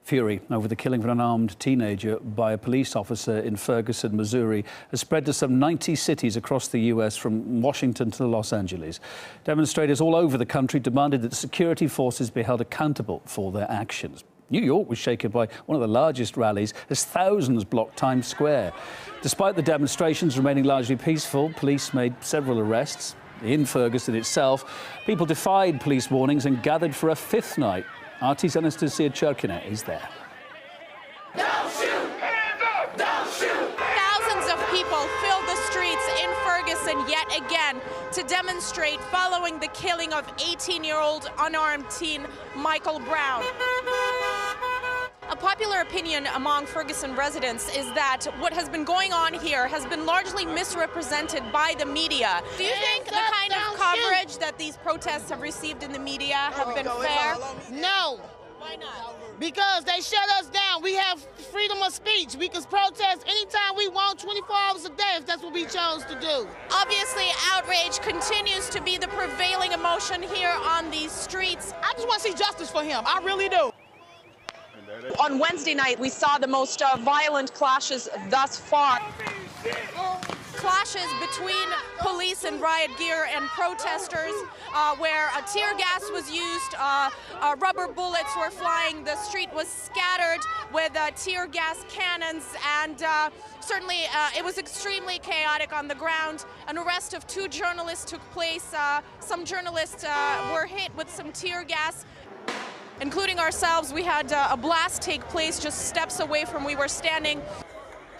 Fury over the killing of an unarmed teenager by a police officer in Ferguson, Missouri, has spread to some 90 cities across the U.S. from Washington to Los Angeles. Demonstrators all over the country demanded that security forces be held accountable for their actions. New York was shaken by one of the largest rallies as thousands blocked Times Square. Despite the demonstrations remaining largely peaceful, police made several arrests. In Ferguson itself, people defied police warnings and gathered for a fifth night. RT's Anastasia Churkina is there. Don't shoot! Hands up! Don't shoot! Thousands of people filled the streets in Ferguson yet again to demonstrate following the killing of 18-year-old unarmed teen Michael Brown. A popular opinion among Ferguson residents is that what has been going on here has been largely misrepresented by the media. Do you think the kind of coverage that these protests have received in the media have been fair? No. Why not? Because they shut us down. We have freedom of speech. We can protest anytime we want, 24 hours a day, if that's what we chose to do. Obviously, outrage continues to be the prevailing emotion here on these streets. I just want to see justice for him. I really do. On Wednesday night, we saw the most violent clashes thus far. Clashes between police and riot gear and protesters, where tear gas was used, rubber bullets were flying, the street was scattered with tear gas cannons, and certainly it was extremely chaotic on the ground. An arrest of 2 journalists took place. Some journalists were hit with some tear gas. Including ourselves, we had a blast take place just steps away from where we were standing.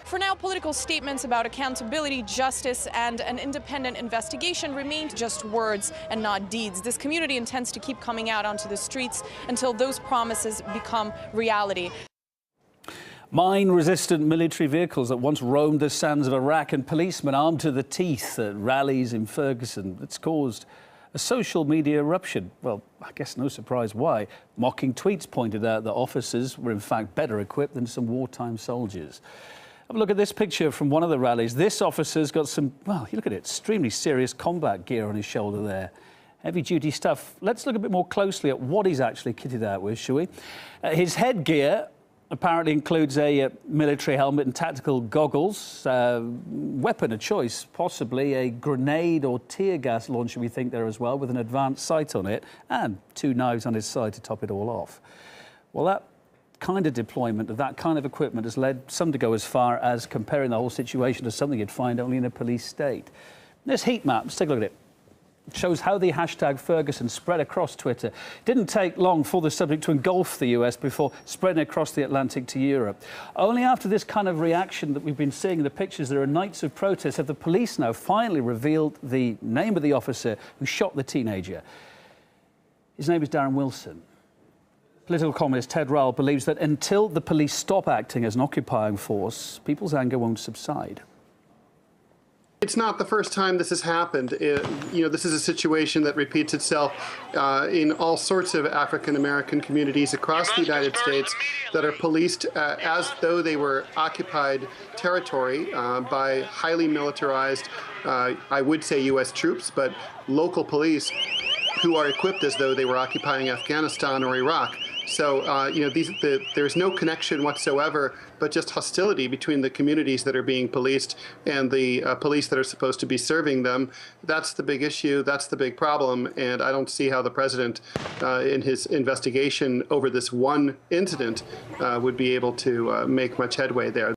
For now, political statements about accountability, justice, and an independent investigation remain just words and not deeds. This community intends to keep coming out onto the streets until those promises become reality. Mine-resistant military vehicles that once roamed the sands of Iraq and policemen armed to the teeth at rallies in Ferguson. It's caused a social media eruption. Well, I guess no surprise why. Mocking tweets pointed out that officers were in fact better equipped than some wartime soldiers. Have a look at this picture from one of the rallies. This officer's got some, well, you look at it, extremely serious combat gear on his shoulder there. Heavy-duty stuff. Let's look a bit more closely at what he's actually kitted out with, shall we? His headgear apparently includes a military helmet and tactical goggles. Weapon of choice, possibly a grenade or tear gas launcher, we think, there as well, with an advanced sight on it, and 2 knives on his side to top it all off. Well, that kind of deployment of that kind of equipment has led some to go as far as comparing the whole situation to something you'd find only in a police state. This heat map, let's take a look at it. Shows how the hashtag Ferguson spread across Twitter. Didn't take long for the subject to engulf the US before spreading across the Atlantic to Europe. Only after this kind of reaction that we've been seeing in the pictures, there are nights of protest, have the police now finally revealed the name of the officer who shot the teenager. His name is Darren Wilson. Political columnist Ted Rowell believes that until the police stop acting as an occupying force, people's anger won't subside. It's not the first time this has happened. This is a situation that repeats itself in all sorts of African-American communities across the United States that are policed as though they were occupied territory by highly militarized, I would say U.S. troops, but local police who are equipped as though they were occupying Afghanistan or Iraq. So, there's no connection whatsoever, but just hostility between the communities that are being policed and the police that are supposed to be serving them. That's the big issue. That's the big problem. And I don't see how the president, in his investigation over this one incident, would be able to make much headway there.